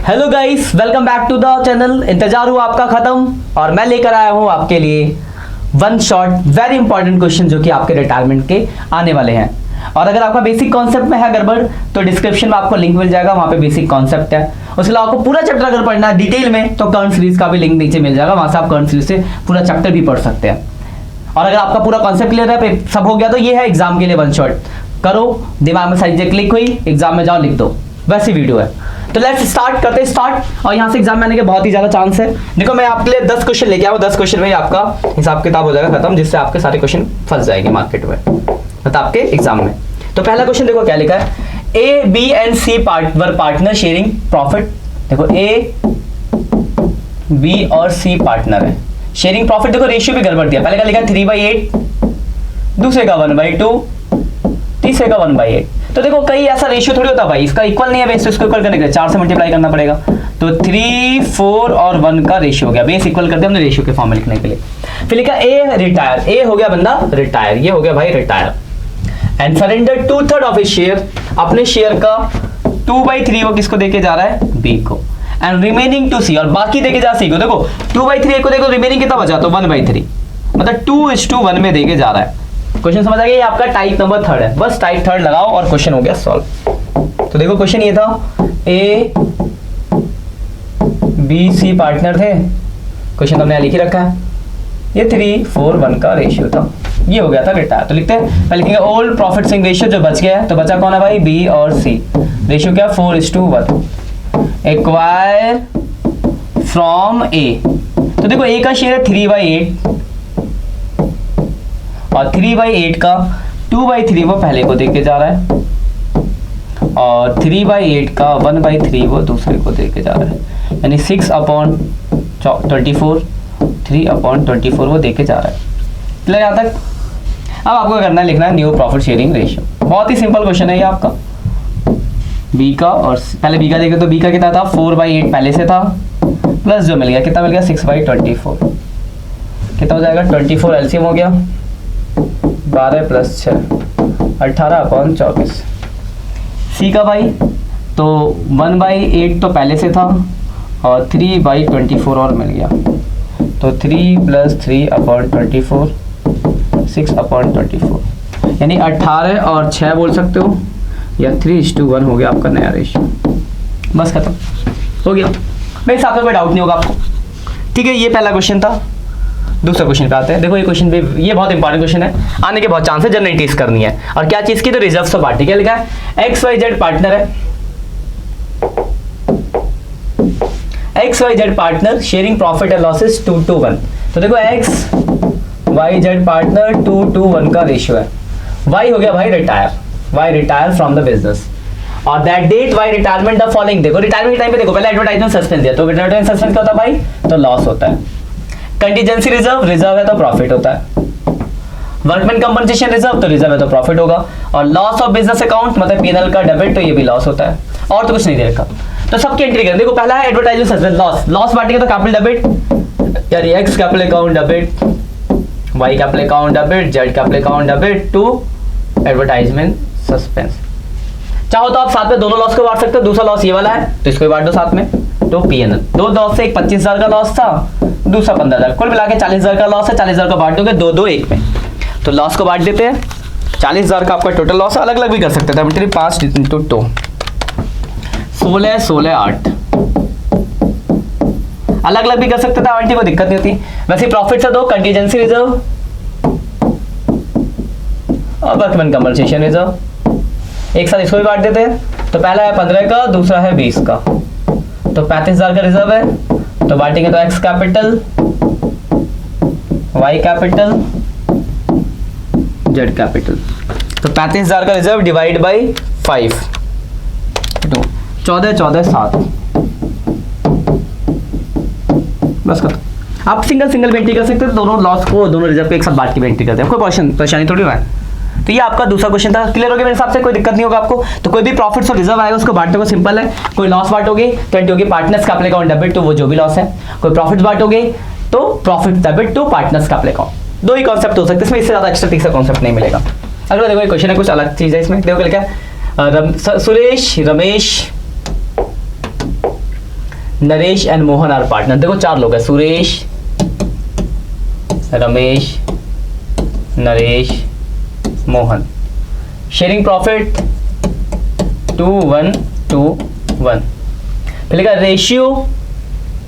Hello guys, welcome back to the channel. इंतजार हुआ आपका खत्म और मैं लेकर आया हूं आपके लिए one shot very important question जो कि आपके रिटायरमेंट के आने वाले हैं। और अगर आपका बेसिक कॉन्सेप्ट में है गड़बड़ तो डिस्क्रिप्शन में आपको लिंक मिल जाएगा, वहां पे बेसिक कॉन्सेप्ट है। उसके अलावा आपको पूरा चैप्टर अगर पढ़ना है डिटेल में तो करंट सीरीज का भी लिंक नीचे मिल जाएगा, वहां से आप करंट सीरीज से पूरा चैप्टर भी पढ़ सकते हैं। और अगर आपका पूरा कॉन्सेप्ट क्लियर है, सब हो गया, तो ये है एग्जाम के लिए वन शॉट। करो, दिमाग में सारी चीजें क्लिक हुई, एग्जाम में जाओ लिख दो, वैसी वीडियो है। तो लेट्स स्टार्ट करते हैं स्टार्ट। और यहाँ से एग्जाम में आने के बहुत ही ज्यादा चांस है। देखो मैं आपके लिए 10 क्वेश्चन लेके आऊँ, 10 क्वेश्चन में आपका हिसाब किताब हो जाएगा खत्म, जिससे आपके सारे क्वेश्चन फंस जाएंगे मार्केट में, मतलब आपके एग्जाम में। तो पहला क्वेश्चन देखो क्या लिखा है, A B and C partner sharing profit. देखो ए बी और सी पार्टनर है, शेयरिंग प्रॉफिट। देखो रेशियो भी गड़बड़ दिया, पहले का लिखा है 3/8, दूसरे का 1/2, तीसरे का 1/8। तो देखो कई ऐसा रेशियो थोड़ी होता भाई, इसका इक्वल नहीं है बेस, तो इसको इक्वल करने के लिए 4 से मल्टीप्लाई करना पड़ेगा। तो 3, 4 और 1 का रेशियो हो गया, बेस इक्वल करते हमने रेशियो के फॉर्म में लिखने के लिए। फिर लिखा ए रिटायर, ए हो गया बंदा रिटायर, ये हो गया भाई retire. And surrender 2/3 of his share, अपने शेयर का 2/3 वो किसको देके जा रहा है, बी को। एंड रिमेनिंग टू सी, और बाकी देके जा सी को। देखो 2/3 को देखो, रिमेनिंग कितना बचा, तो 1/3, मतलब 2:1 में देके जा रहा है। क्वेश्चन समझ आ गया, ये आपका टाइप नंबर 3 है। बस टाइप 3 लगाओ और क्वेश्चन हो गया सॉल्व। तो देखो क्वेश्चन ये था, ए बी सी पार्टनर थे, क्वेश्चन हमने लिख ही रखा है, ये 3:4:1 का रेशियो था, ये हो गया था रिटायर। तो लिखते हैं, पहले लिखेंगे ओल्ड प्रॉफिट सिंग रेशियो जो बच गया है, तो बचा कौन है भाई, बी और सी। रेशियो क्या, 4:1। एक्वायर फ्रॉम ए, तो देखो ए का शेयर है 3/8 और 3/8 का 2/3 वो पहले को देके जा रहा है, और 3/8 का 1/3 वो दूसरे को देके जा रहा है, यानी 6/24, 3/24 वो देके जा रहा है। चलिए यहाँ तक। अब आपको करना है, लिखना है न्यू प्रॉफिट शेयरिंग रेशियो। बहुत ही सिंपल क्वेश्चन है ये आपका, बी का, और पहले बी का देखें तो बी का कितना था, 4/8 पहले से था, प्लस जो मिल गया, कितना मिल गया, 6/24, कितना हो जाएगा, 24 एलसीएम हो गया, 12 + 6 18/24। सी का भाई तो 1/8 तो पहले से था, और 3/24 और मिल गया, तो 3 + 3/24 6/24, यानी 18 और 6 बोल सकते हो, या 3:1 हो गया आपका नया रेशियो। बस खत्म हो गया, मेरे हिसाब से कोई डाउट नहीं होगा आपको। ठीक है, ये पहला क्वेश्चन था। दूसरा क्वेश्चन पे आते हैं। देखो ये क्वेश्चन भी, ये बहुत इंपॉर्टेंट क्वेश्चन है, आने के बहुत चांस है, जनरल टेस्ट करनी है। और क्या चीज की, तो रिजर्व्स ऑफ पार्टी। क्या लिखा है, XYZ पार्टनर है, XYZ partner sharing profit and losses 2:1। तो देखो XYZ पार्टनर 2:1 का रेशियो है। Y हो गया भाई retire, Y retire from the business, और that date Y retirement the following. देखो रिटायरमेंट के टाइम पे देखो, पहले एडवर्टाइजमेंट सस्पेंस दिया, तो एडवर्टाइजमेंट सस्पेंस क्या होता है भाई, तो लॉस होता है। कंटीजेंसी रिजर्व, रिजर्व है तो प्रॉफिट होता है। वर्कमैन कंपनसेशन रिजर्व, तो रिजर्व है तो प्रॉफिट होगा। और लॉस ऑफ बिजनेस अकाउंट, मतलब पीएनएल का डेबिट, तो ये भी लॉस होता है, और तो कुछ नहीं दे रखा। तो सबकी एंट्री करें। देखो पहला है एडवर्टाइजमेंट सस्पेंस, लॉस बांटेंगे तो कैपिटल डेबिट, यानी X capital account debit, Y capital account debit, Z capital account debit to advertisement suspense. चाहो तो आप साथ में दोनों लॉस को बांट सकते हो, दूसरा लॉस ये वाला है तो इसको बांट दो साथ में, तो पीएनएल। दो लॉस से, एक 25,000 का लॉस था, दूसरा 15,000, कुल मिला के 40,000 का लॉस है। 40,000 का बांट दोगे 2 1 में, तो लॉस को बांट देते हैं। 40,000 का आपका टोटल लॉस है, अलग अलग भी कर सकते थे, 5 × 2 16 16 8, अलग अलग भी कर सकते थे, आंटी को दिक्कत नहीं होती। वैसे प्रॉफिट से दो, कंटीजेंसी रिजर्व और वर्कमैन कंपनसेशन रिजर्व, एक साथ इसको भी बांट देते हैं। तो पहला है 15 का, दूसरा है 20 का, तो 35,000 का रिजर्व है, तो बांटेंगे तो X capital, Y capital, Z capital. तो 35,000 का रिजर्व डिवाइड बाई 5, 14 14 7, बस खत्म। आप सिंगल सिंगल भी एंट्री कर सकते हैं, दोनों लॉस को, दोनों रिजर्व को एक साथ बांट के भी एंट्री करते हैं, कोई परेशानी थोड़ी ना है। तो ये आपका दूसरा क्वेश्चन था, क्लियर हो गया मेरे हिसाब से, कोई दिक्कत नहीं होगा आपको। तो कोई भी प्रॉफिट्स और रिजर्व आएगा उसको बांटने को सिंपल है। कोई लॉस बांटोगे तो एंट्री होगी पार्टनर्स कैपिटल अकाउंट डेबिट, तो वो जो भी लॉस है। कोई प्रॉफिट बांटोगे तो profit debit to partners capital account. 2 ही कॉन्सेप्ट हो सकते हैं इसमें, इससे ज्यादा एक्स्ट्रा तीसरा कॉन्सेप्ट नहीं मिलेगा। अगला देखो ये क्वेश्चन है, कुछ अलग चीज है इसमें। देखो क्या, Suresh, Ramesh Naresh and Mohan are partner. देखो 4 लोग हैं, सुरेश, रमेश, नरेश, मोहन। Sharing profit 2:1:1। फिर लिखा ratio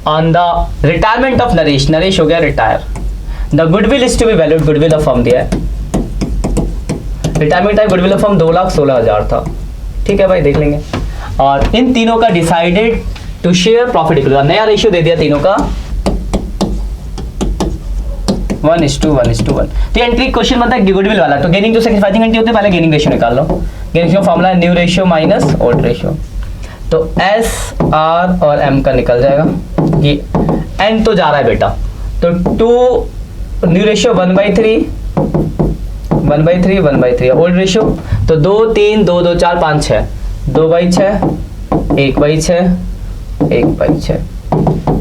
on the retirement of Naresh, Naresh हो गया retire. The goodwill is to be valued, goodwill of firm दिया है, retirement time goodwill of firm 2,16,000 था। ठीक है भाई, देख लेंगे। और इन तीनों का decided to share profit equal, नया रेशियो दे दिया तीनों का 1:1:1। तो एंट्री क्वेश्चन बनता है गुडविल वाला, तो गेनिंग टू सैक्रिफाइसिंग एंट्री होती है, पहले गेनिंग रेशियो निकाल लो। गेनिंग रेशियो फॉर्मूला है new ratio minus old ratio, तो एस आर और एम का निकल जाएगा। ये एन तो जा रहा है बेटा, तो 2 न्यू रेशियो 1/3 1/3 1/3 ओल्ड रेशियो, तो 2 3 2 2 4 5 6 2/6 1/6 1/6,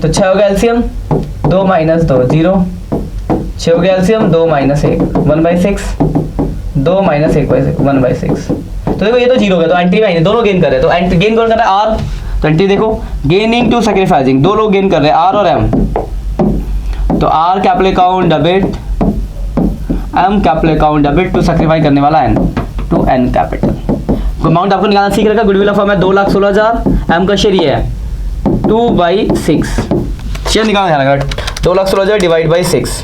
तो 6 हो गया एलसीएम, 2 - 2 0, 6 हो गया एलसीएम, 2 - 1 1/6, 2 - 1/6 1/6। तो देखो ये तो 0 हो गया, तो एंट्री में दोनों गेन कर रहे हैं, तो एंट्री गेन कौन कर रहा है आर, तो एंट्री देखो गेनिंग टू सैक्रिफाइसिंग, 2 लोग गेन कर रहे हैं आर और एम, तो R capital account debit, M capital account debit, to sacrifice करने वाला N, to N capital. Amount आपको निकालना सीख रखा, गुडविल ऑफ फर्म है 2,16,000, एम का शेयर ये है 2/6, शेयर निकालना है 2,16,000 डिवाइड बाई 6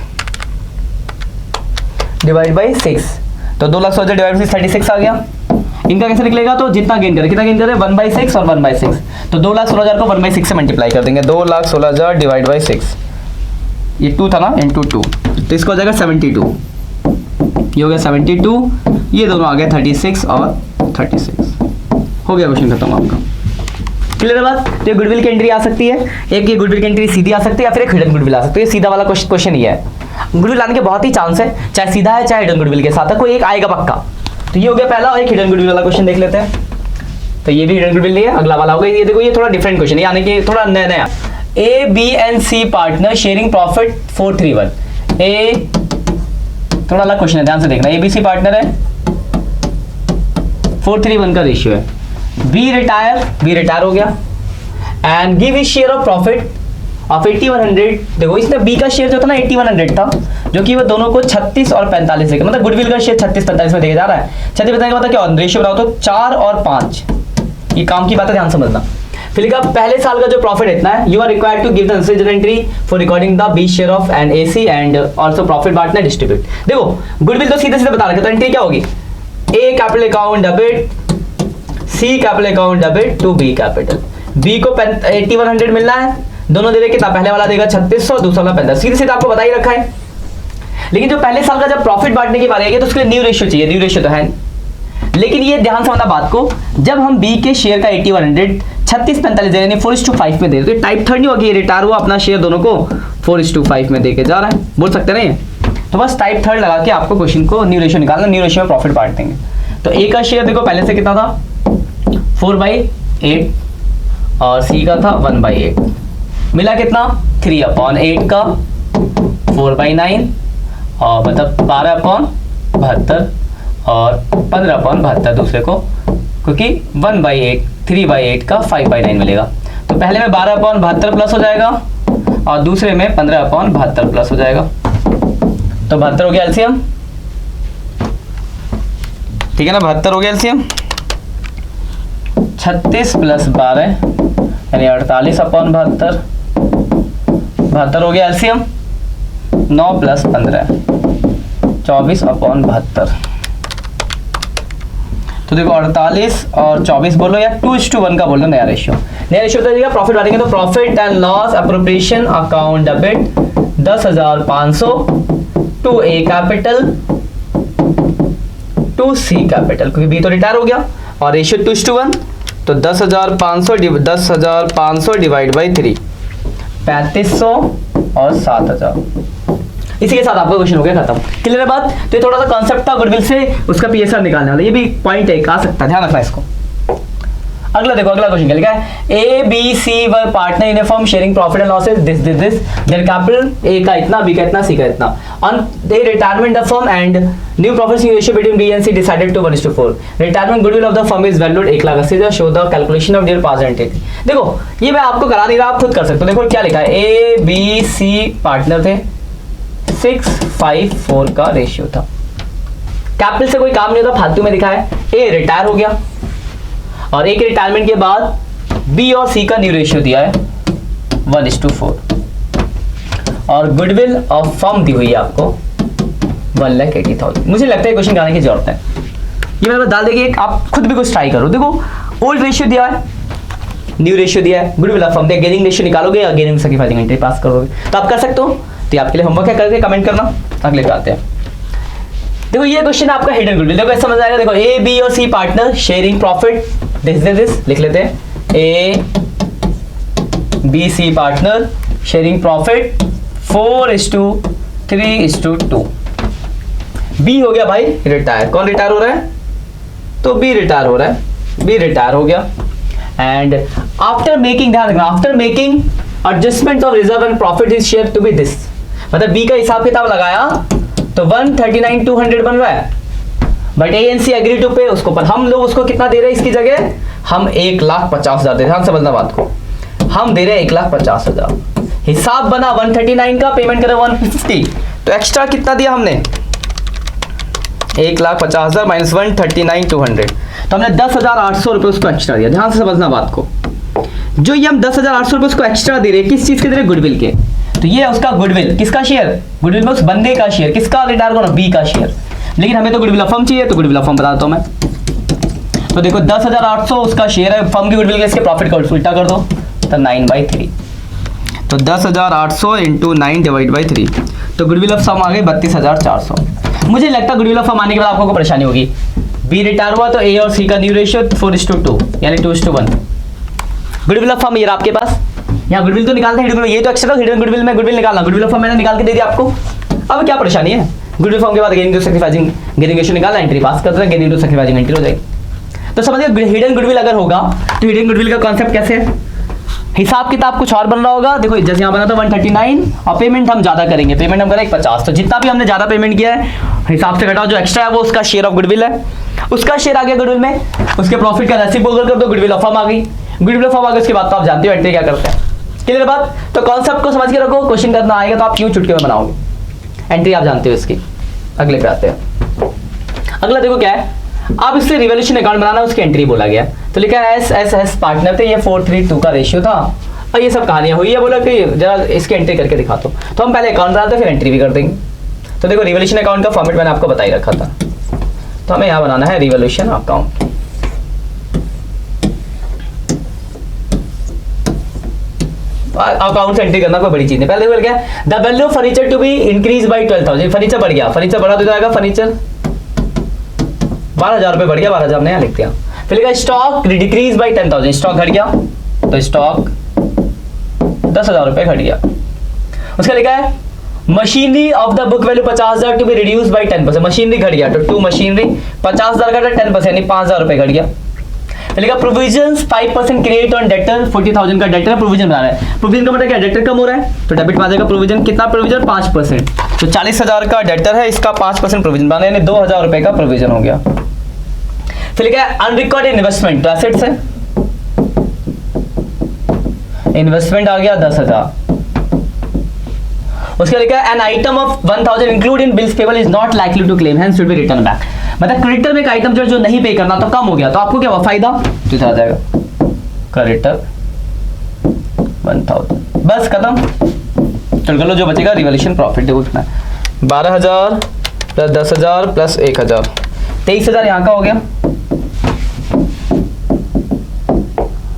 तो 2,16,000 डिवाइड बाई 36 आ गया। इनका कैसे निकलेगा, तो जितना गेन करे, कितना गेन करे 1/6 और 1/6, तो 2,16,000 को 1/6 से मल्टीप्लाई कर देंगे, 2,16,000 डिवाइड बाई 6, ये 2 था ना, इंटू 2, तो इसको हो जाएगा 72, ये हो गया 72, ये दोनों आ गए 36 और 36। हो गया क्वेश्चन खत्म आपका। क्लियर है बात। तो ये गुडविल की एंट्री आ सकती है, एक ये गुडविल की एंट्री सीधी आ सकती है, या फिर एक हिडन गुडविल आ सकती है। सीधा वाला क्वेश्चन ही है, गुडविल आने के बहुत ही चांस है, चाहे सीधा है चाहे हिडन गुडविल के साथ है, कोई एक आएगा पक्का। तो ये हो गया पहला, और एक हिडन गुडविल वाला क्वेश्चन देख लेते हैं। तो ये भी हिडन गुडविल नहीं है, अगला वाला होगा, ये देखो ये थोड़ा डिफरेंट क्वेश्चन है, यानी कि थोड़ा नया। A B and C partner sharing profit 431। ए थोड़ा अलग क्वेश्चन है, ध्यान से देखना। ए बी सी पार्टनर है, 4:1 का रेशियो है। बी रिटायर हो गया, and give his share of profit of 8100। देखो इसमें बी का शेयर जो था ना 8100 था, जो कि वो दोनों को 36 और 45 देगा, मतलब गुडविल का शेयर 36-45 में देगा जा रहा है। 36-45 का मतलब क्या रेशियो बनाओ, तो 4 और 5, ये काम की बात है, ध्यान समझना। फिर लिखा पहले साल का जो प्रॉफिट इतना है, you are required to give the necessary entry for recording the B share of and AC and also profit partner distribute. देखो गुडविल तो सीधे सीधे बता रखे, तो एंट्री क्या होगी, A capital account debit, C capital account debit to B capital. B को 8100 मिलना है, दोनों दे रहे कितना, पहले वाला देगा 3600, दूसरा वाला 45, सीधे सीधे आपको बता ही रखा है। लेकिन जो पहले साल का जब प्रॉफिट बांटने की बारी आएगी, तो उसके लिए न्यू रेशियो चाहिए, न्यू रेशियो तो है। लेकिन ये ध्यान समझना बात को, जब हम बी के शेयर का 8100 36-45 दे रहे हैं, 4:5 में दे रहे, तो टाइप थर्ड नहीं होगी, रिटायर हुआ अपना शेयर दोनों को 4:5 में देके जा रहा है, बोल सकते नहीं है। तो बस टाइप थर्ड लगा के आपको क्वेश्चन को न्यू रेशियो निकालना, न्यू रेशियो में प्रॉफिट बांट देंगे। तो ए का शेयर देखो पहले से कितना था 4/8 और सी का था 1/8, मिला कितना 3/8 का 4/9 और मतलब 12/72 और 15/72 दूसरे को, क्योंकि 1/8 3/8 का 5/9 मिलेगा। तो पहले में 12/72 प्लस हो जाएगा और दूसरे में 15/72 प्लस हो जाएगा, तो 72 हो गया एलसीएम, ठीक है ना, 72 हो गया एलसीएम। 36 + 12 यानी 48/72, 72 हो गया एलसीएम। 9 + 15 24/72। तो देखो 48 और 24 बोलो या 2:1 का बोलो, नया रेशियो। नया रेशियो तो प्रॉफिट बांटेंगे, तो profit and loss appropriation account debit 10,500 to A capital to C capital, क्योंकि बी तो रिटायर हो गया, और रेशियो 2:1, तो 10,500 डिवाइड बाई 3 3500 और 7000। इसी के साथ आपका क्वेश्चन हो गया खत्म। क्लियर है बात। तो ये थोड़ा सा कॉन्सेप्ट था गुडविल से उसका पीएसआर निकालने वाला, ये भी पॉइंट एक आ सकता है, ध्यान रखना इसको। अगला देखो, अगला क्वेश्चन क्या लिखा है, A B C were partner in a firm sharing profit and losses this this this, their capital A का इतना, बी का इतना, सी का इतना, on the retirement the firm and new profit ratio between B and C decided to 1:4, retirement goodwill of the firm is valued 1,80,000, show the calculation of their past entity. देखो ये मैं आपको करा नहीं रहा, आप खुद कर सकते हो। देखो क्या लिखा है, ए बी सी पार्टनर थे, 6:5:4 का रेशियो था, कैपिटल से कोई काम नहीं होता, फालतू में दिखा है। ए रिटायर हो गया और ए के रिटायरमेंट के बाद बी और सी का न्यू रेशियो दिया है 1:4, और गुडविल ऑफ फर्म दी हुई है आपको 1,80,000। मुझे लगता है क्वेश्चन कराने की जरूरत है, ये मेरे डाल देंगे, आप खुद भी कुछ ट्राई करो। देखो ओल्ड रेशियो दिया है, न्यू रेशियो दिया है, गुडविल ऑफ फर्म दिया, गेनिंग रेशियो निकालोगे या गेनिंग सैक्रिफाइसिंग एंट्री पास करोगे, तो आप कर सकते हो। तो आपके लिए होमवर्क है, करके कमेंट करना। अगले पे आते हैं। देखो ये क्वेश्चन आपका हिडन गुडविल, देखो समझ आएगा। देखो ए बी और C partner sharing profit this लिख लेते हैं, A B C partner sharing profit 4:3:2। B हो गया भाई रिटायर, कौन रिटायर हो रहा है, तो बी रिटायर हो रहा है, बी रिटायर हो गया। एंड आफ्टर मेकिंग, ध्यान रखना, after making adjustment of reserve and profit is share to be this, मतलब बी का हिसाब किताब लगाया तो 139,200 बन रहा है, but A N C agree to pay उसको, पर हम लोग उसको कितना दे रहे हैं, इसकी जगह हम 1,50,000 दे, ध्यान समझना बात को, हम दे रहे हैं 1,50,000, हिसाब बना 139 का, पेमेंट करें 150, तो एक्स्ट्रा कितना दिया हमने 1,50,000 माइनस 139,200, तो हमने 10,800 रुपये उसको एक्स्ट्रा दिया। ध्यान से समझना बात को, जो ये हम 10,800 रुपये उसको एक्स्ट्रा दे रहे हैं, किस चीज के दे रहे, गुडविल के, तो ये उसका गुडविल, किसका शेयर, गुडविल में उस बंदे का शेयर, किसका रिटायर करो, बी का शेयर, लेकिन हमें तो गुडविल ऑफ फर्म चाहिए, तो गुडविल ऑफ फर्म बता देता हूं मैं। तो देखो 10,800 उसका शेयर है, फर्म की गुडविल के, इसके प्रॉफिट का उल्टा कर दो, तो 9/3, तो 10,800 इंटू 9/3, तो गुडविल ऑफ फर्म आ गई 32,400। मुझे लगता है गुडविल ऑफ फर्म आने के बाद आपको कोई परेशानी होगी। बी रिटायर हुआ तो ए और सी का न्यू रेशियो 4:2 यानी 2:1। गुडविल ऑफ फर्म ये आपके पास, यहाँ गुडविल तो निकालते हैं, ये तो एक्स्ट्रा हिडन गुडविल में गुडविल निकालना, गुडविल ऑफ फर्म मैंने निकाल के दे दिया आपको। अब क्या परेशानी है, गुडविल फर्म के बाद gaining to sacrificing, gaining ratio निकालना, एंट्री पास करते हैं, गेनिंग टू सैक्रिफाइसिंग एंट्री हो जाएगी। तो समझिए हिडन गुडविल अगर होगा तो हिडन गुडविल का कॉन्सेप्ट कैसे है, हिसाब किताब कुछ और बन रहा होगा। देखो जैसे यहाँ बना था 139 और पेमेंट हम ज्यादा करेंगे, पेमेंट हम करें 50, तो जितना भी हमने ज्यादा पेमेंट किया है हिसाब से घटाओ, जो एक्स्ट्रा है वो उसका शेयर ऑफ गुडविल है, उसका शेयर आ गया गुडविल में, उसके प्रॉफिट का रेसिप्रोकल कर दो, गुडविल ऑफ फर्म आ गई, गुडविल ऑफ फर्म आ गई, उसके बाद तो आप जानते हो एंट्री क्या करते हैं। क्लियर बात, तो कॉन्सेप्ट को समझ के रखो, क्वेश्चन करना आएगा तो आप क्यों चुटके में बनाओगे, एंट्री आप जानते हो इसकी। अगले पे आते हैं, अगला देखो क्या है, अब इससे रिवॉल्यूशन अकाउंट बनाना, उसकी एंट्री बोला गया, तो लिखा है एस पार्टनर थे, ये 4:3:2 का रेशियो था, और ये सब कहानियां हुई है, बोला कि जरा इसकी एंट्री करके दिखा दो, तो हम पहले अकाउंट बनाते फिर एंट्री भी कर देंगे। तो देखो रिवॉल्यूशन अकाउंट का फॉर्मेट मैंने आपको बता ही रखा था, तो हमें यहाँ बनाना है रिवॉल्यूशन अकाउंट। अकाउंट से एंट्री करना कोई बड़ी चीज नहीं। पहले बोल गया the value of furniture to be increase by 12,000, furniture बढ़ गया, फर्नीचर बढ़ा तो जाएगा, फर्नीचर 12,000 रुपये बढ़ गया, 12,000 नया लिख दिया। फिर लिखा स्टॉक डिक्रीज बाई 10,000, स्टॉक घट गया, तो स्टॉक 10,000 रुपये घट गया। उसका लिखा है machinery of the book value 50,000 to be reduce by 10%, machinery घट गया, तो टू मशीनरी 50,000 घटा 10% यानी 5,000 रुपये घट गया। लिखा प्रोविजंस 5% क्रिएट ऑन डेटर, 40,000 का डेटर प्रोविजन बना रहा है, प्रोविजन का मतलब क्या, डेटर कम हो रहा है तो डेबिट में आ जाएगा प्रोविजन, कितना प्रोविजन 5%, तो 40,000 का डेटर है, इसका 5% प्रोविजन बना यानी 2,000 रुपए का प्रोविजन हो गया। फिर लिखा है अनरिकॉर्डेड इन्वेस्टमेंट, तो एसेट्स है, इन्वेस्टमेंट आ गया 10,000। उसके लिखा है an item of 1,000 include in bills payable is not likely to claim hence should be return back, मतलब क्रेडिटर में एक आइटम जो नहीं पे करना तो कम हो गया, तो आपको क्या हुआ फायदा, तो इधर आ जाएगा क्रेडिटर 1,000, बस खत्म। चल कर लो, जो बचेगा रिवॉल्यूशन प्रॉफिट देखो कितना है, 12,000 प्लस 10,000 प्लस 1,000, 23,000 यहाँ का हो गया।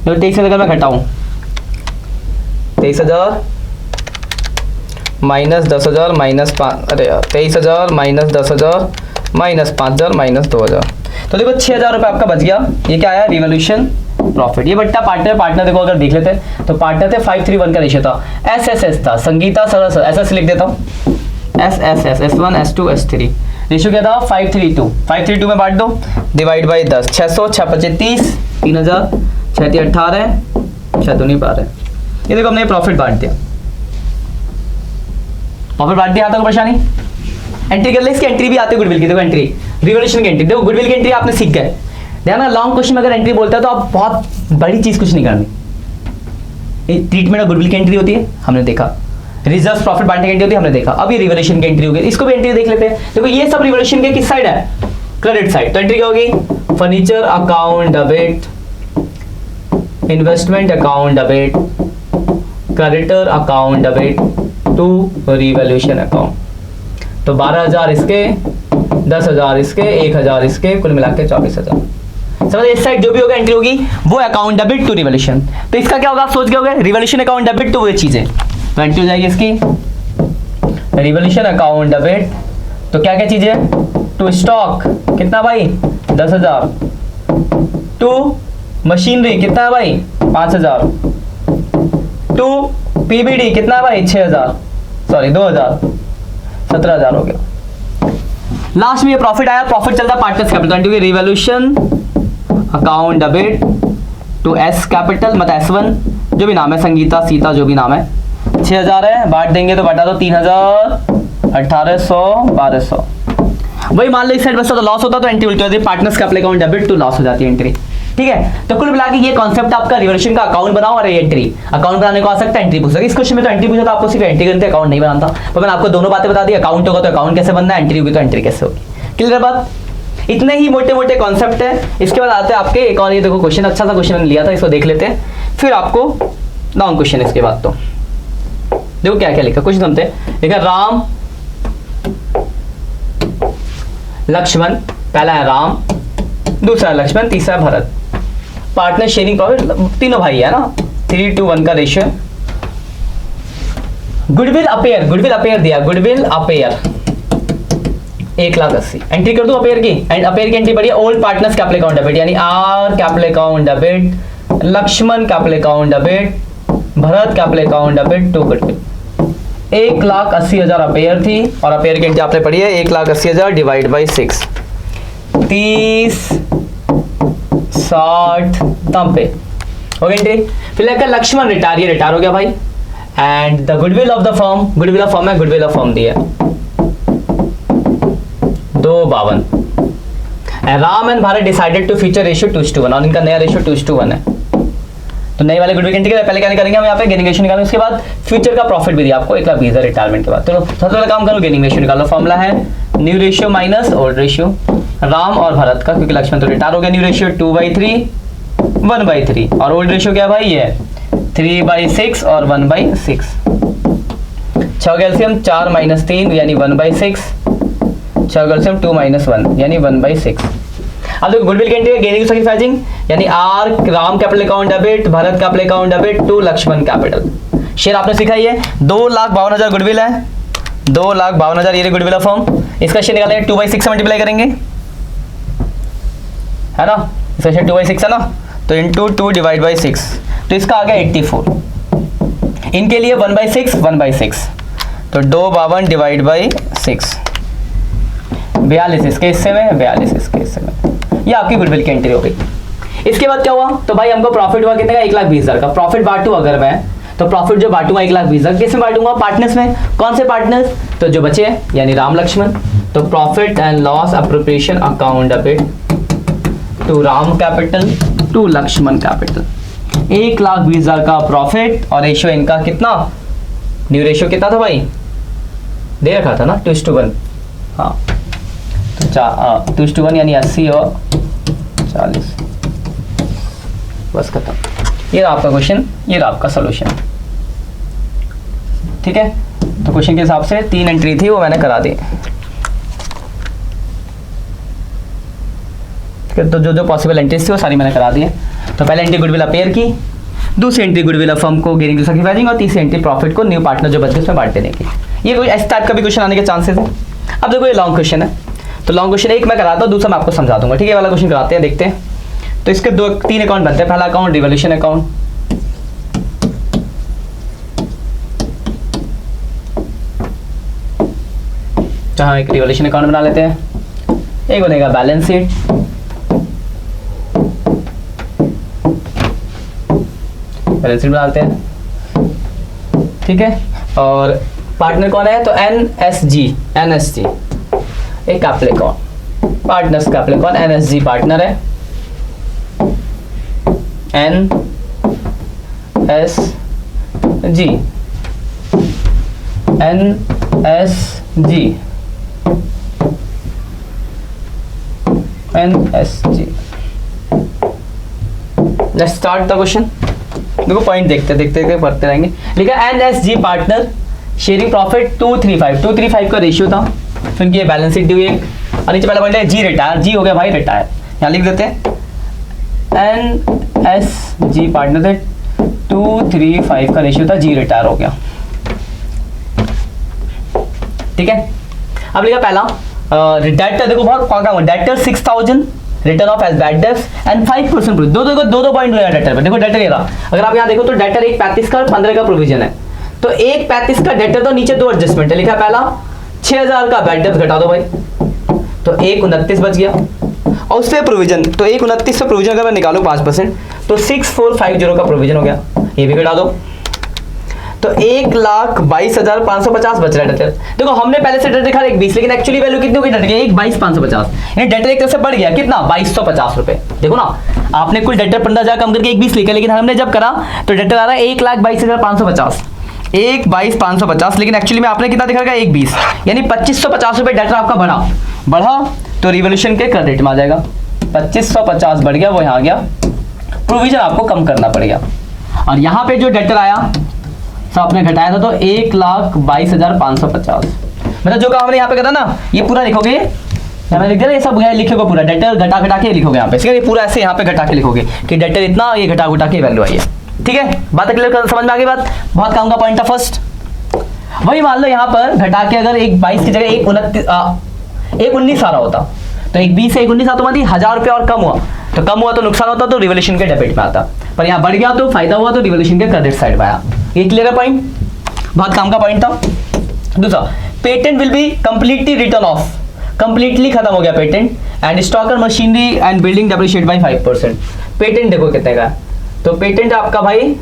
जो 23,000 मैं घटाऊं, 23,000 माइनस 10,000 माइनस 5, अरे यार 23,000 माइनस 10,000 माइनस 5,000 माइनस 2,000, तो देखो 6,000 रुपये आपका बच गया। ये क्या आया, रिवॉल्यूशन प्रॉफिट। ये बट्टा पार्टनर देखो अगर देख लेते तो पार्टनर थे 5:3:1 का रेशियो था, एस था, संगीता सरस ऐसा लिख देता हूँ, S S1 S2 S3 ratio क्या था 5:3:2 में बांट दो, डिवाइड बाई 10, 600 6 25 30, 3,000 6 3 18, 6 2 12। ये देखो हमने प्रॉफिट बांट दिया, प्रॉफिट बांट दिया। आता कोई परेशानी? एंट्री कर ले, इसकी एंट्री भी आती है गुडविल की। देखो एंट्री, रिवॉल्यूशन की एंट्री। देखो गुडविल की एंट्री आपने सीख गए। ध्यान ना, लॉन्ग क्वेश्चन में अगर एंट्री बोलता है तो आप बहुत बड़ी चीज कुछ नहीं करनी। ट्रीटमेंट ऑफ गुडविल की एंट्री होती है, हमने देखा। रिजर्व प्रॉफिट बांटने की एंट्री होती है, हमने देखा। अब ये रिवॉल्यूशन की एंट्री होगी, इसको भी एंट्री देख लेते हैं। देखो ये सब रिवॉल्यूशन के किस साइड है? Credit side. तो एंट्री क्या होगी? Furniture account debit, investment account debit, creditor account debit to revolution account. तो 12,000 इसके, 10,000 इसके, 1,000 इसके, कुल मिला के 24,000। समझ, इस साइड जो भी होगा एंट्री होगी वो अकाउंट डेबिट टू रिवॉल्यूशन। तो इसका क्या होगा आप सोच गए होगे? रिवॉल्यूशन अकाउंट डेबिट टू वो चीजें, तो एंट्री हो जाएगी इसकी रिवॉल्यूशन अकाउंट डेबिट। तो क्या क्या चीजें? टू स्टॉक कितना भाई? 10,000। टू मशीनरी कितना है भाई? 5,000। टू पीबीडी कितना है भाई? 6,000, सॉरी 2,000, 17,000 हो गया। लास्ट में ये प्रॉफिट आया, प्रॉफिट चलता है partners capital, revolution account debit to S capital, मतलब S1 जो भी नाम है, संगीता सीता जो भी नाम है। 6,000 है, बांट देंगे तो बटा दो 3,000, 1,800, 1,200। वही मान लो इस साइड बचता तो लॉस होता, तो एंट्री उल्टी होती है, partners capital account debit to loss हो जाती है एंट्री। ठीक है, तो कुल मिला के ये कॉन्सेप्ट आपका रिवॉल्यूशन का अकाउंट बनाओ और एंट्री। अकाउंट बनाने को आ सकता है, एंट्री पूछ सकता है। इस क्वेश्चन में तो एंट्री पूछा था, आपको सिर्फ एंट्री करते अकाउंट नहीं बनाता। तो मैंने आपको दोनों बातें बता दी, अकाउंट होगा तो अकाउंट कैसे बनना है, एंट्री होगी तो एंट्री कैसे होगी। क्लियर बात? इतने ही मोटे मोटे कॉन्सेप्ट है। इसके बाद आते हैं आपके एक और, ये देखो क्वेश्चन, अच्छा सा क्वेश्चन लिया था, इसको देख लेते हैं, फिर आपको लॉन्ग क्वेश्चन। इसके बाद तो देखो क्या क्या लिखा, कुछ सुनते हैं। लिखा राम लक्ष्मण, पहला है राम, दूसरा है लक्ष्मण, तीसरा है भरत। पार्टनर शेयरिंग प्रॉफिट, तीनों भाई है ना, 3:1 का ratio. Goodwill appear, goodwill appear दिया, गुडविल अपेयर 1,80,000। एंट्री कर दो अपेयर की, एंड अपेयर की एंट्री बढ़िया, old partners capital account debit, यानी R capital account debit, Laxman capital account debit, Bharat capital account debit to goodwill. 1,80,000 appear थी, और अपेयर की एंट्री आपने पढ़ी है 1,80,000 डिवाइड बाई 6, 30, 60, 90 हो गई एंट्री। फिर लेकर लक्ष्मण रिटायर, ये रिटायर हो गया भाई। And the goodwill of the firm, goodwill of firm है, गुडविल ऑफ फर्म दिया 252। Ram and Bharat decided to future ratio 2:1, और इनका नया रेशियो 2:1 है। तो नए वाले गुडविल की एंट्री पहले क्या करेंगे हम यहाँ पे? गेनिंग रेशियो निकालेंगे। उसके बाद फ्यूचर का प्रॉफिट भी दिया आपको 1,20,000 रिटायरमेंट के बाद। चलो सबसे पहले काम करो, गेनिंग रेशियो निकालो। फॉर्मूला है new ratio minus old ratio, Ram और भरत का, क्योंकि लक्ष्मण तो रिटायर हो गया। न्यू रेशियो 2/3, 1/3, और ओल्ड रेशियो क्या भाई? ये 3/6 और 1/6। 6 कैल्शियम 4 - 3 यानी 1/6, 6 कैल्शियम 2 - 1 यानी 1/6। अब देखो गुडविल की एंट्री, गेनिंग सैक्रिफाइसिंग, यानी R Ram capital account debit, Bharat capital account debit to Lakshman capital. Share आपने सीखा ही है, 2,52,000 गुडविल है, 2,52,000 ये गुडविल ऑफ फर्म। इसका शेयर निकालेंगे 2/6 से मल्टीप्लाई करेंगे, है ना, इसका शेयर 2/6 है ना, तो इंटू 2 डिवाइड बाई 6, तो इसका आ गया 84। इनके लिए 1/6, 1/6, तो 252 डिवाइड बाई 6, 42 इसके हिस्से में, 42 इसके हिस्से में। ये आपकी गुडविल की एंट्री हो गई। इसके बाद क्या हुआ? तो भाई हमको प्रॉफिट हुआ कितने का? 1,20,000 का। प्रॉफिट बांटू अगर मैं, तो प्रॉफिट जो बांटूंगा 1,20,000 किस में बांटूंगा? पार्टनर्स में। कौन से पार्टनर्स? तो जो बचे यानी राम लक्ष्मण। तो profit and loss appropriation account debit to Ram capital to Lakshman capital. 1,20,000 का प्रॉफिट, और रेशियो इनका कितना? न्यू रेशियो कितना था भाई? दे रखा था ना, 2:1। हाँ, तो 2:1 यानी 80 और 40, बस खत्म। ये रहा आपका क्वेश्चन, ये रहा आपका सोल्यूशन। ठीक है, तो क्वेश्चन के हिसाब से 3 एंट्री थी वो मैंने करा दी। तो जो जो पॉसिबल एंट्रीज थी वो सारी मैंने करा दी है। तो पहले एंट्री गुडविल अपेयर की, दूसरी एंट्री गुडविल ऑफ फर्म को गेनिंग सैक्रिफाइसिंग, और तीसरी एंट्री प्रॉफिट को न्यू पार्टनर जो बचे उसमें बांट देने की। ये कोई इस टाइप का भी क्वेश्चन आने के चांसेस है। अब देखो ये लॉन्ग क्वेश्चन है, तो लॉन्ग क्वेश्चन एक मैं कराता हूँ, दूसरा मैं आपको समझा दूंगा। ठीक है, वाला क्वेश्चन कराते हैं, देखते हैं। तो इसके 3 अकाउंट बनते हैं। पहला अकाउंट रिवॉल्यूशन अकाउंट, जहां एक रिवॉल्यूशन अकाउंट बना लेते हैं। एक बनेगा बैलेंस शीट, बैलेंस शीट में डालते हैं, ठीक है। और पार्टनर कौन है, तो NSG एक कैप्लिकॉन, पार्टनर्स कैप्लिकॉन, NSG पार्टनर है, NSG let's start the question. देखो पॉइंट देखते देखते पढ़ते रहेंगे। लिखा NSG पार्टनर शेयरिंग प्रॉफिट 235 का रेशियो था, फिर ये बैलेंस शीट दी हुई एक, और नीचे पहला पॉइंट है जी रिटायर, जी हो गया भाई रिटायर, यहाँ लिख देते हैं NSG पार्टनर थे 235 का रेशियो था, जी रिटायर हो गया, ठीक है। अब लिखा पहला डेटर, देखो बहुत काम, debtor 6000 return of as bad debts and 5% दो पॉइंट हुआ डेटर पे। देखो डेटर ये रहा, अगर आप यहाँ देखो तो डेटर एक 35 का और 15 का प्रोविजन है, तो एक 35 का डेटर, तो नीचे दो एडजस्टमेंट है, लिखा पहला 6000 का बैड डेट्स घटा दो भाई, तो 129 बच गया, और उस पर प्रोविजन, तो 129 से प्रोविजन अगर मैं निकालू 5%, तो 6450 का प्रोविजन हो गया, ये भी घटा दो, तो 1,22,550 बच रहा है डेटर। देखो हमने पहले से डेटर दिखा 1,20, लेकिन एक्चुअली वैल्यू कितनी होगी डेटर की, 1,22,550, यानी डेटर एक तरह से बढ़ गया, कितना 2,250 रुपए। देखो ना, आपने कुल डेटर 15,000 कम करके 1,20 लिखा, लेकिन हमने जब करा तो डेटर आ रहा है 1,22,550, 1,22,550, लेकिन एक्चुअली में आपने कितना दिखा 1,20, यानी 2,550 रुपए डेटर आपका बढ़ा तो रिवोल्यूशन के क्रेडिट में आ जाएगा, 2,550 बढ़ गया, वो यहाँ आ गया, प्रोविजन आपको कम करना पड़ेगा। और यहाँ पे जो डेटर आया सब आपने घटाया था, तो 1,22,550, मतलब जो काम हमने यहाँ पे करा ना, ये पूरा लिखोगे, यहाँ लिख दिया ये सब लिखोगे पूरा, डेटर घटा के लिखोगे यहाँ पे, ये पूरा ऐसे यहाँ पे घटा के लिखोगे कि डेटर इतना, ये घटा के वैल्यू आई है, ठीक है। बात क्लियर, समझ में आ गई बात, बहुत काम का पॉइंट था फर्स्ट। वही मान लो यहाँ पर घटा के अगर 1,22 की जगह 1,19 आ रहा होता, तो 1,20 से 1,19 आता, मतलब 1,000 रुपये और कम हुआ, तो नुकसान होता तो रिवोल्यूशन के डेबिट में आता, पर यहाँ बढ़ गया तो फायदा हुआ, तो रिवोल्यूशन के क्रेडिट साइड में आया। ये क्लियर है पॉइंट, बहुत काम का पॉइंट था। दूसरा, patent will be completely return of, completely खत्म हो गया पेटेंट, एंड स्टॉक और machinery and building depreciate by 5%। Patent देखो कितने का है, तो पेटेंट आपका भाई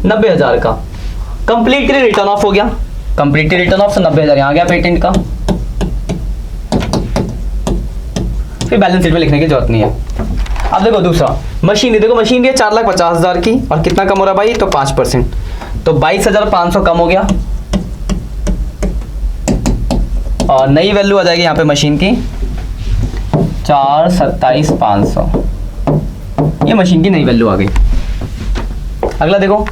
90,000 का, कंप्लीटली रिटर्न ऑफ हो गया, कंप्लीटली रिटर्न ऑफ, 90,000 यहाँ आ गया पेटेंट का, फिर बैलेंस शीट में लिखने की जरूरत नहीं है। अब देखो दूसरा, मशीनरी, देखो मशीनरी है 4,50,000 की, और कितना कम हो रहा है भाई, तो 5%, तो 22,500 कम हो गया, और नई वैल्यू आ जाएगी यहाँ पे मशीन की 4,27,500, ये मशीन की नई वैल्यू आ गई। अगला देखो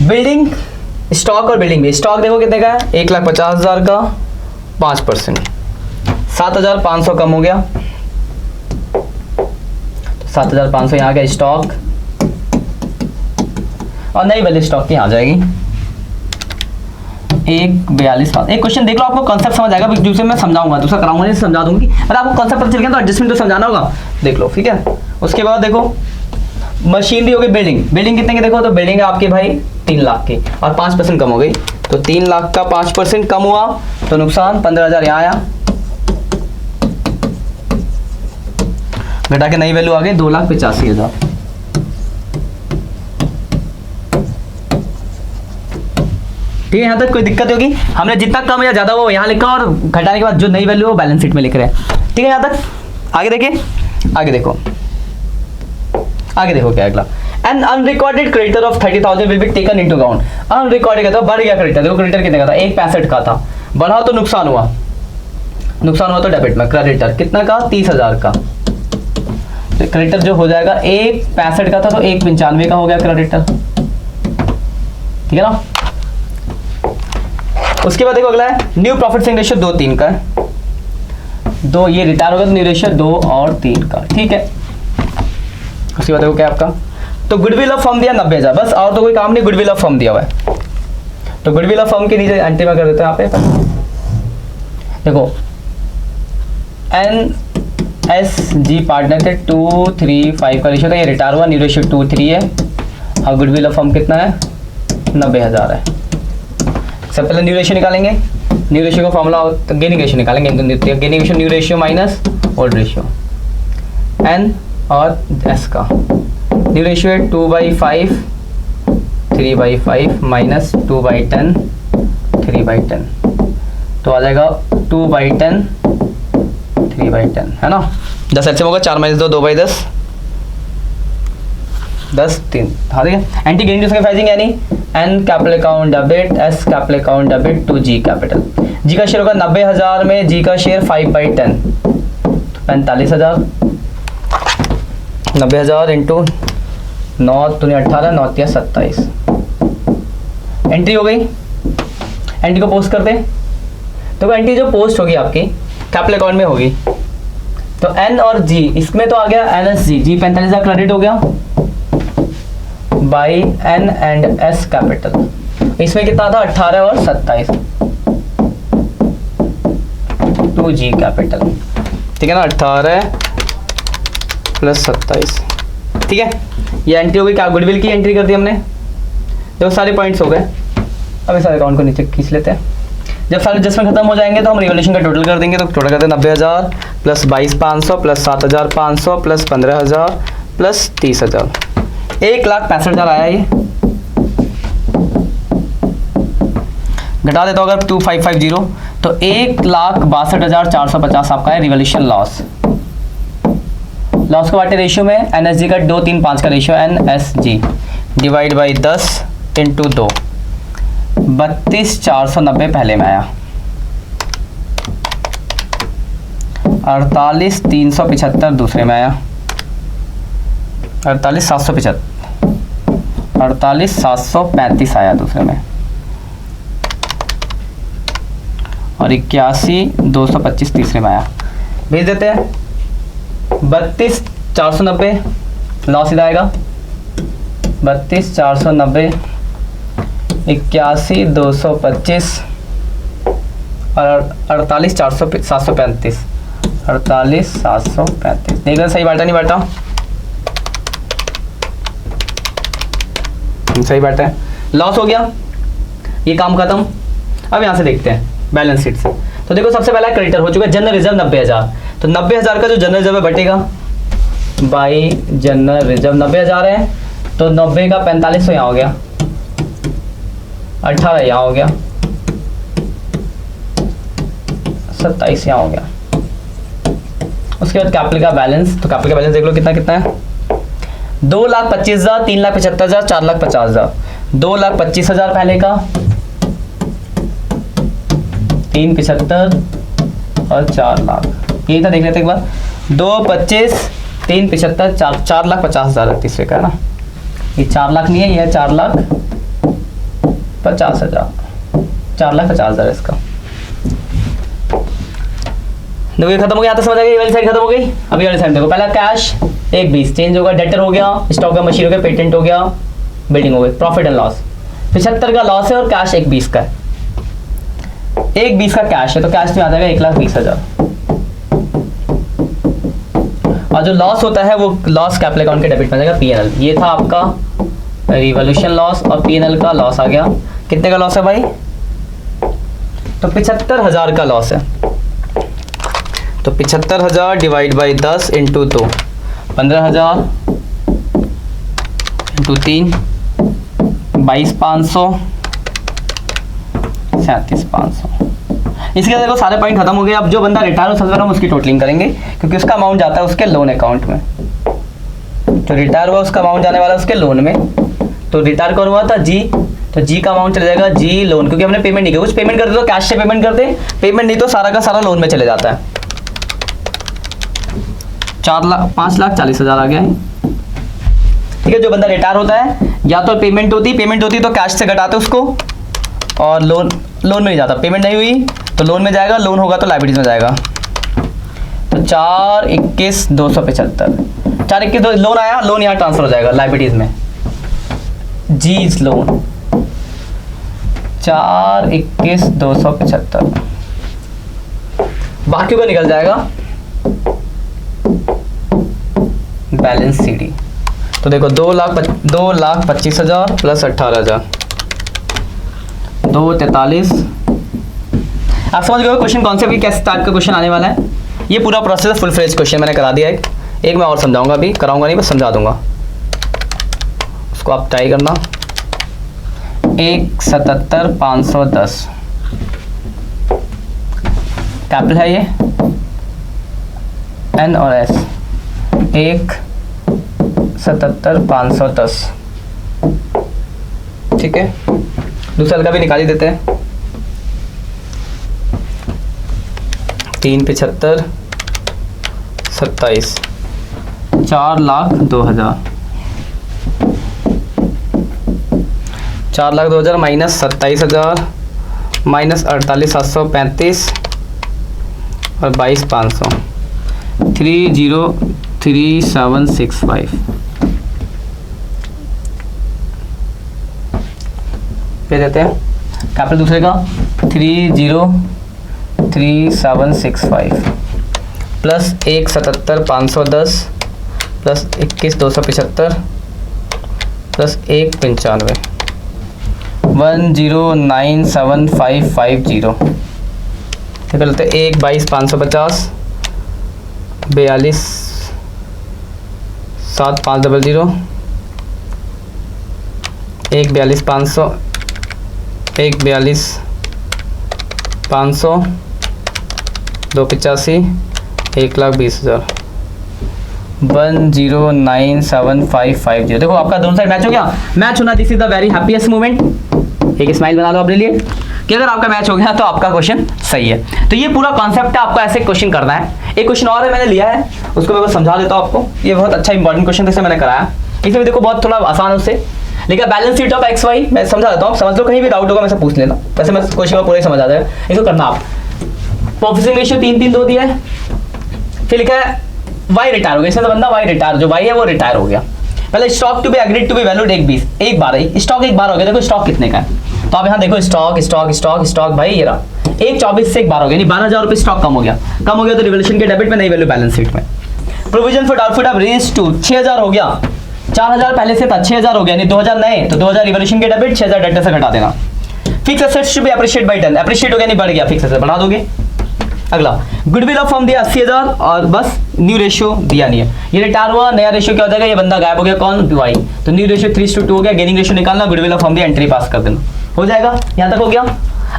बिल्डिंग स्टॉक, और बिल्डिंग में स्टॉक देखो कितने का है, 1,50,000 का, 5%, 7,500 कम हो गया, 7,500 यहाँ का स्टॉक, और नई वैल्यू स्टॉक की आ जाएगी 1,42,500। एक क्वेश्चन देख लो, आपको कॉन्सेप्ट समझ आएगा, दूसरे मैं समझाऊंगा, दूसरा कराऊंगा नहीं, समझा दूंगी, पर आपको कॉन्सेप्ट पता चल गया तो एडजस्टमेंट तो समझाना होगा, देख लो, ठीक है। उसके बाद देखो मशीनरी हो गई, बिल्डिंग कितने की, देखो तो बिल्डिंग है आपकी भाई 3 लाख की, और 5% कम हो गई, तो 3 लाख का 5% कम हुआ, तो नुकसान 15,000 यहाँ आया, घटा के नई वैल्यू आ गई 2,85,000। ठीक है, यहाँ तक कोई दिक्कत होगी, हमने जितना कम या ज्यादा वो यहाँ लिखा, और घटाने के बाद जो नई वैल्यू वो बैलेंस शीट में लिख रहे हैं, ठीक है। यहाँ तक आगे देखिए, आगे देखो क्या अगला, an unrecorded creditor of 30,000 will be taken into account. Unrecorded का बढ़ गया क्रेडिटर, देखो क्रेडिटर कितने का था, 1,65 का था, बढ़ा तो नुकसान हुआ तो डेबिट में, क्रेडिटर कितना का 30,000 का, तो क्रेडिटर जो हो जाएगा 1,65 का था, तो 1,95 का हो गया क्रेडिटर, ठीक है ना। उसके बाद देखो अगला है न्यू प्रॉफिट शेयरिंग रेशियो 2:3 का है, 2 ये रिटायर होगा तो न्यू रेशियो 2 और 3 का, ठीक है। उसके बाद देखो क्या आपका, तो गुडविल ऑफ फर्म दिया 90,000, बस और तो कोई काम नहीं, गुडविल ऑफ फर्म दिया हुआ है, तो गुडविल ऑफ फर्म के नीचे एंट्री में कर देते हैं यहाँ पे, देखो NSG पार्टनर थे 235 का रेशियो था, ये रिटायर हुआ, न्यू रेशियो 2:3 है, और गुडविल ऑफ फर्म कितना है 90,000 है। सब पहले न्यू रेशियो निकालेंगे, न्यू रेशियो का फॉर्मूला तो गेनिंग रेशियो निकालेंगे, gaining ratio new ratio minus old ratio, N और एस का, न्यू रेशियो है 2/5 3/5 माइनस 2/10 3/10, तो आ जाएगा 2/10 3/10 है ना। 10 एलसीएम होगा, 4 - 2 2/10 10 3। हाँ ठीक है, एंटी गेटिंग टू सैक्रिफाइसिंग यानी N capital account debit, S capital account debit to G capital. G का शेयर होगा 90,000 में, जी का शेयर 5/10 45,000, 90,000 इंटू 9 दूनी 18 9 तिया 27। एंट्री हो गई, एंट्री को पोस्ट करते। तो एंट्री जो पोस्ट होगी आपकी कैपिटल अकाउंट में होगी, तो एन और जी इसमें तो आ गया N S G, G 45,000 credit हो गया by N and S capital. इसमें कितना था 18 और 27 टू जी कैपिटल, ठीक है ना, 18 + 27, ठीक है। ये एंट्री हो गई, क्या गुडविल की एंट्री कर दी हमने। जब सारे पॉइंट्स हो गए, अब इस अकाउंट को नीचे खींच लेते हैं। जब सारे एडजस्टमेंट खत्म हो जाएंगे तो हम रिवोल्यूशन का टोटल कर देंगे। तो टोटल करते हैं 90,000 + 22,500 + 7,500 + 15,000 + 30,000, 1,65,000 आया ये। घटा देता हूँ अगर 2550, तो 1,62,450 आपका है रिवोल्यूशन लॉस। लॉस को बांटे रेशियो में, एनएसजी का 2-3-5 का ratio, NSG divide by 10 into 2, 32,490 पहले में आया, 48,375 दूसरे में आया, 48,775, 48,735 आया दूसरे में, और 81,225 तीसरे में आया। भेज देते हैं। 32,490 लॉस इधर आएगा, 32,490, 81,225 और 48,735, 48,735। देख रहे सही बांटा नहीं बांटा, सही बांटा है। लॉस हो गया, ये काम खत्म। अब यहाँ से देखते हैं बैलेंस शीट से। तो देखो सबसे पहला क्रेडिटर हो चुका है जनरल रिजर्व 90,000, तो 90,000 का जो जनरल रिजर्व है बटेगा बाई जनरल रिजर्व। 90,000 है तो 90 का 45 यहाँ हो गया, 18 यहाँ हो गया, 27 यहाँ हो गया। उसके बाद कैपिटल का बैलेंस, तो कैपिटल का बैलेंस देख लो कितना कितना है। 2,25,000, 3,75,000, 4,50,000। 2,25,000 पहले का, 3,75,000 और 4 लाख, यही था। देख लेते एक बार, 2,25,000, 3,75,000, 4,50,000 तीसरे का है ना। ये 4 लाख नहीं है, ये 4,50,000, 4,50,000 इसका। देखो ये खत्म हो गया, यहाँ तक समझ आ गया। ये वाली साइड खत्म हो गई। अभी वाली साइड देखो, पहला कैश 1,20 चेंज होगा, डेटर हो गया, स्टॉक का मशीन हो गया, पेटेंट हो गया, बिल्डिंग हो गई, प्रॉफिट एंड लॉस 75 का लॉस है और कैश 1,20 का है। 1,20 का कैश है तो कैश में आ जाएगा 1,20,000। और जो लॉस होता है वो लॉस कैपिटल अकाउंट के डेबिट में जाएगा पीएनएल। ये था आपका रिवॉल्यूशन लॉस और पीएनएल का लॉस आ गया। कितने का लॉस है भाई? तो 75,000 का लॉस है। तो 75,000 डिवाइड बाई 10 इंटू 2, 15,000 इंटू 3, 22,500, 37,500। इसके देखो सारे पॉइंट खत्म हो गए। अब जो बंदा रिटायर हो सबसे पहले हम उसकी टोटलिंग करेंगे, क्योंकि उसका अमाउंट जाता है उसके लोन अकाउंट में। तो रिटायर हुआ उसका अमाउंट जाने वाला है उसके लोन में। तो रिटायर कौन हुआ था? जी। तो जी का अमाउंट चले जाएगा जी लोन, क्योंकि हमने पेमेंट नहीं किया। कुछ पेमेंट करते तो कैश से पेमेंट करते, पेमेंट नहीं तो सारा का सारा लोन में चले जाता है। 5,40,000 आ गया है। ठीक है, जो बंदा रिटायर होता है या तो पेमेंट होती तो कैश से घटाते उसको और लोन में नहीं जाता। पेमेंट नहीं हुई तो लोन में जाएगा, लोन होगा तो लायबिलिटीज में जाएगा। तो 4,21,275, 4,21 लोन आया, लोन यहाँ ट्रांसफर हो जाएगा लायबिलिटीज में। जीज लोन 4,21,275 बाकी का निकल जाएगा बैलेंस सीडी। तो देखो 2,25,000 प्लस 18,000, 2,43। आप समझ गए क्वेश्चन कॉन्सेप्ट की कैसे टाइप का क्वेश्चन आने वाला है। ये पूरा प्रोसेस फुल फ्लेज क्वेश्चन मैंने करा दिया है। एक मैं और समझाऊंगा, अभी कराऊंगा नहीं, बस समझा दूंगा। इसको आप ट्राई करना। 1,77,510 कैपिटल है ये, एन और एस। 1,77,510 ठीक है। दूसरा का भी निकाल ही देते हैं। 3,75,27 4,02,000 4,02,000 माइनस 27,000 माइनस 48,735 और 22,500 30,3765 पे देते हैं। कैपिटल दूसरे का 30,3765 प्लस 1,77,510 प्लस 21,275 प्लस 1,95 1,09,7550 ठीक है। लेते 1,22,550 42,7,500 1,42,500 1,42,500 2,85 1,20,000 1,09,7550। देखो आपका दोनों साइड मैच हो गया। मैच होना this is the very happiest moment. एक स्माइल बना दो अपने लिए कि अगर आपका मैच हो गया तो आपका क्वेश्चन सही है। तो ये पूरा कॉन्सेप्ट है, आपको ऐसे क्वेश्चन करना है। एक क्वेश्चन और है मैंने लिया है, उसको मैं बस समझा देता हूँ आपको। ये बहुत अच्छा इंपॉर्टेंट क्वेश्चन जैसे मैंने कराया, इसमें देखो बहुत थोड़ा आसान है उससे। लेकिन balance sheet of X Y मैं समझा देता हूँ, समझ लो, कहीं भी डाउट होगा मैं से पूछ लेना। वैसे मैं क्वेश्चन में पूरा ही समझ आ जाएगा। इसको करना आप कोएफिशिएंट रेशियो 3,3,2 दिया है, फिर लिखा है वाई रिटायर हो गया। इसमें तो बंदा वाई रिटायर, जो वाई है वो रिटायर हो गया। पहले stock to be agreed to be valued 1,20 एक बार है, स्टॉक एक बार हो गया। देखो स्टॉक कितने का है, तो आप यहाँ देखो स्टॉक स्टॉक स्टॉक स्टॉक भाई ये रहा 1,24 से एक बार हो गया, यानी 12,000 रुपये स्टॉक कम हो गया। कम हो गया तो रिवोल्यूशन के डेबिट में, नहीं वैल्यू बैलेंस शीट में। Provision for doubtful of raise to 6,000 हो गया, 4,000 पहले से था, 6,000 हो गया, यानी 2,000 नए, तो 2,000 रिवोल्यूशन के डेबिट, 6,000 डेटा से घटा देना। Fix assets to be appreciate by 10, appreciate हो गया नहीं बढ़ गया, फिक्स एसेट बढ़ा दोगे। अगला गुडविल ऑफ फॉर्म दिया 80,000 और बस न्यू रेशियो दिया नहीं है। ये रिटायर हुआ, नया रेशियो क्या हो जाएगा, ये बंदा गायब हो गया, कौन, वाई, तो न्यू रेशियो 3:2 हो गया। गेनिंग रेशियो निकालना, गुडविल ऑफ फॉर्म दिया, एंट्री पास कर देना, हो जाएगा। यहाँ तक हो गया।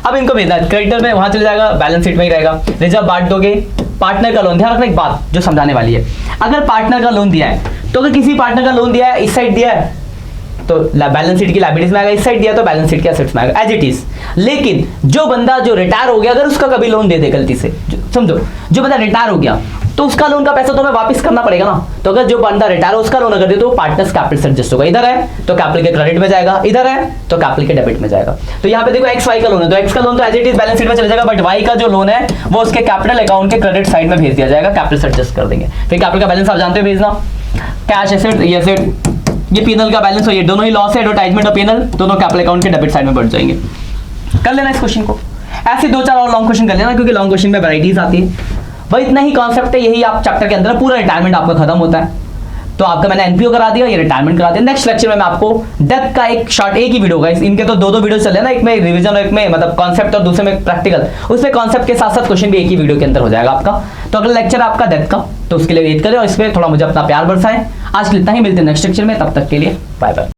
अब इनको भेजना है क्रेडिटर में, वहां चले जाएगा, बैलेंस शीट में ही रहेगा। रिजर्व बांट दोगे। पार्टनर का लोन, ध्यान रखना एक बात जो समझाने वाली है। अगर पार्टनर का लोन दिया है तो अगर किसी पार्टनर का लोन दिया है, इस साइड दिया है तो बैलेंस शीट की लायबिलिटीज में आएगा, इस साइड दिया तो बैलेंस शीट के एसेट्स में आएगा, एज इट इज। लेकिन जो बंदा जो रिटायर हो गया, अगर उसका कभी लोन दे दे गलती से, समझो जो बंदा रिटायर हो गया तो उसका लोन का पैसा तो हमें वापस करना पड़ेगा ना। तो अगर जो बंदा रिटायर हो उसका लोन अगर दे तो पार्टनर्स कैपिटल से एडजस्ट होगा। इधर है तो कैपिटल के क्रेडिट में जाएगा, इधर है तो कैपिटल के डेबिट में जाएगा। तो यहाँ पे देखो एक्स वाई का लोन है, तो एक्स का लोन तो as it is balance sheet में चले जाएगा, बट वाई का जो लोन है वो उसके कैपिटल अकाउंट के क्रेडिट साइड में भेज दिया जाएगा, कैपिटल से एडजस्ट कर देंगे। फिर कैपिटल का बैलेंस आप जानते हो भेजना, कैश एसेट, ये एसेट, ये पीनल का बैलेंस हो, ये दोनों ही लॉस है, एडवर्टाइजमेंट और पीनल दोनों कैपिटल अकाउंट के डेबिट साइड में बढ़ जाएंगे। कर लेना इस क्वेश्चन को, ऐसे 2-4 और लॉन्ग क्वेश्चन कर लेना, क्योंकि लॉन्ग क्वेश्चन में वैराइटीज आती है। वही इतना ही कॉन्सेप्ट है, यही आप चैप्टर के अंदर पूरा रिटायरमेंट आपका खत्म होता है। तो आपका मैंने एनपीओ करा दिया, ये रिटायरमेंट करा दिया। नेक्स्ट लेक्चर में मैं आपको डेथ का एक शॉर्ट, एक ही वीडियो होगा, इनके तो 2-2 वीडियो चले ना, एक में रिवीजन और एक में मतलब कॉन्सेप्ट और दूसरे में प्रैक्टिकल। उसमें कॉन्सेप्ट के साथ साथ क्वेश्चन भी एक ही वीडियो के अंदर हो जाएगा आपका। तो अगला लेक्चर आपका डेथ का, तो उसके लिए वेट करें और इसमें थोड़ा मुझे अपना प्यार बरसाएं। आज इतना ही, मिलते हैं नेक्स्ट लेक्चर में, तब तक के लिए बाय बाय।